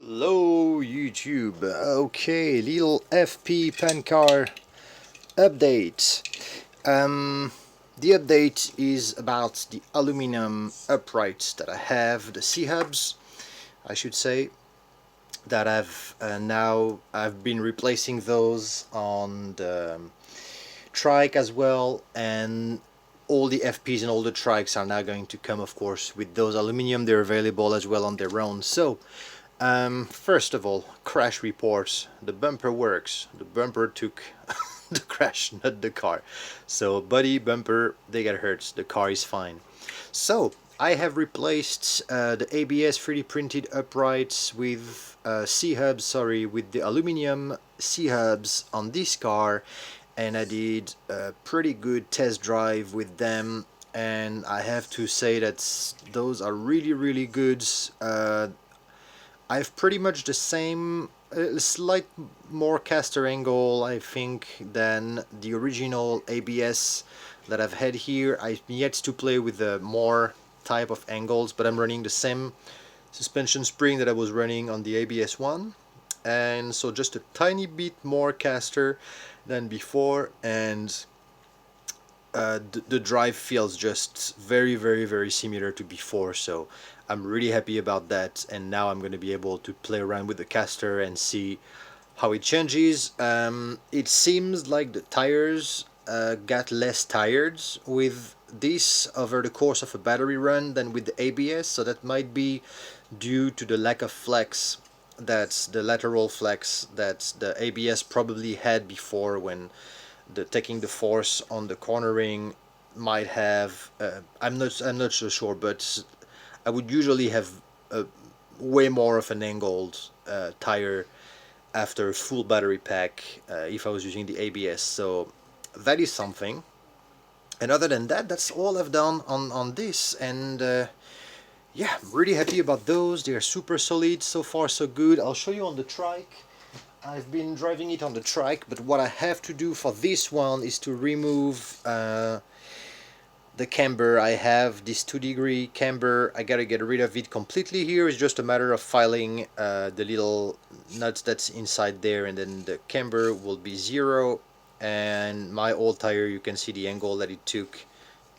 Hello YouTube. Okay, little FP pancar update. The update is about the aluminum uprights that I have, the C-hubs I should say, that I've been replacing those on the trike as well, and all the FPs and all the trikes are now going to come, of course, with those aluminum. They're available as well on their own. So first of all, crash reports. The bumper works. The bumper took the crash, not the car. So body, bumper, they get hurt. The car is fine. So I have replaced the ABS 3D printed uprights with C-hubs, sorry, with the aluminum C-hubs on this car, and I did a pretty good test drive with them, and I have to say that those are really good. I've pretty much the same, slight more caster angle, I think, than the original ABS that I've had here. I've yet to play with the more type of angles, but I'm running the same suspension spring that I was running on the ABS one, and so just a tiny bit more caster than before, and the drive feels just very similar to before, so I'm really happy about that. And now I'm going to be able to play around with the caster and see how it changes. It seems like the tires got less tired with this over the course of a battery run than with the ABS, so that might be due to the lack of flex, that's the lateral flex that the ABS probably had before, when taking the force on the cornering might have. I'm not so sure, but I would usually have way more of an angled tire after a full battery pack if I was using the ABS. So that is something. And other than that, that's all I've done on this, and yeah, I'm really happy about those. They're super solid, so far so good. I'll show you on the trike. I've been driving it on the trike, but what I have to do for this one is to remove the camber. I have this 2-degree camber. I gotta get rid of it completely here. It's just a matter of filing the little nuts that's inside there, and then the camber will be 0. And my old tire, you can see the angle that it took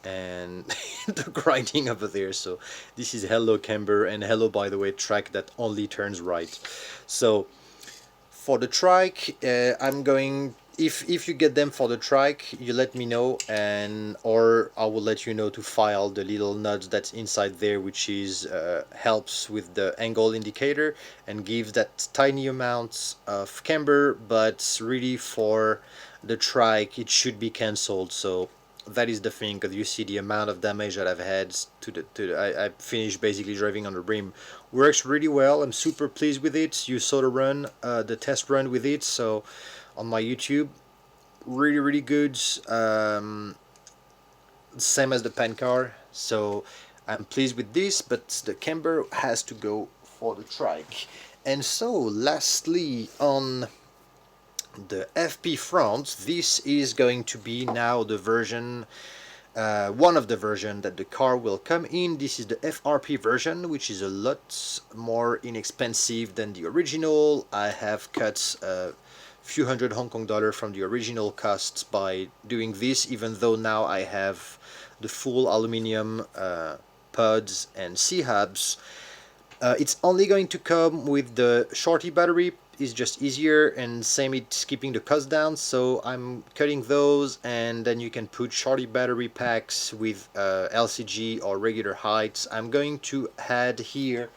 and the grinding over there. So this is hello camber, and hello, by the way, track that only turns right. So for the trike, I'm going, if you get them for the trike, you let me know, and or I will let you know to file the little nut that's inside there, which is helps with the angle indicator and gives that tiny amount of camber, but really for the trike it should be cancelled. So that is the thing, because you see the amount of damage that I've had I finished basically driving on the rim. Works really well. I'm super pleased with it. You saw the run, the test run with it, so on my YouTube, really good. Same as the pancar, so I'm pleased with this, but the camber has to go for the trike. And so lastly, on the FP front, this is going to be now the version, one of the version that the car will come in. This is the FRP version, which is a lot more inexpensive than the original. I have cut a few hundred Hong Kong dollar from the original costs by doing this, even though now I have the full aluminum pods and C-hubs. It's only going to come with the shorty battery. Is just easier, and same, it's keeping the cost down, so I'm cutting those, and then you can put shorty battery packs with LCG or regular heights. I'm going to add here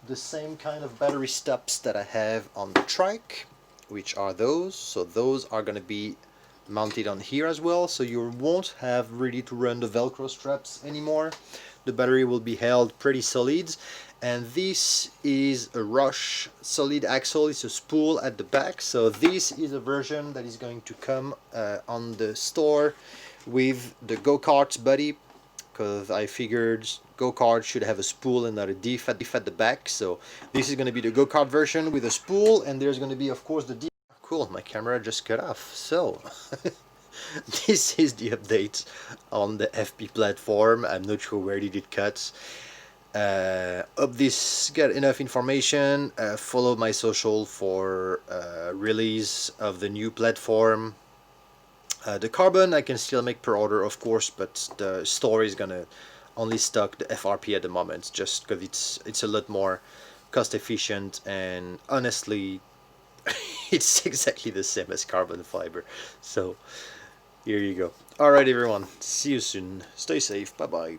the same kind of battery stops that I have on the trike, which are those. So those are going to be mounted on here as well, so you won't have really to run the Velcro straps anymore. The battery will be held pretty solid. And this is a Rush solid axle. It's a spool at the back, so this is a version that is going to come on the store with the go-kart body, because I figured go-kart should have a spool and not a diff at the back. So this is going to be the go-kart version with a spool, and there's going to be, of course, the diff. Cool, my camera just cut off. So this is the update on the FP platform. I'm not sure where did it cut. Hope this got enough information. Follow my social for release of the new platform. The carbon I can still make per order, of course, but the store is gonna only stock the FRP at the moment, just because it's a lot more cost efficient, and honestly, it's exactly the same as carbon fiber. So here you go. All right, everyone. See you soon. Stay safe. Bye bye.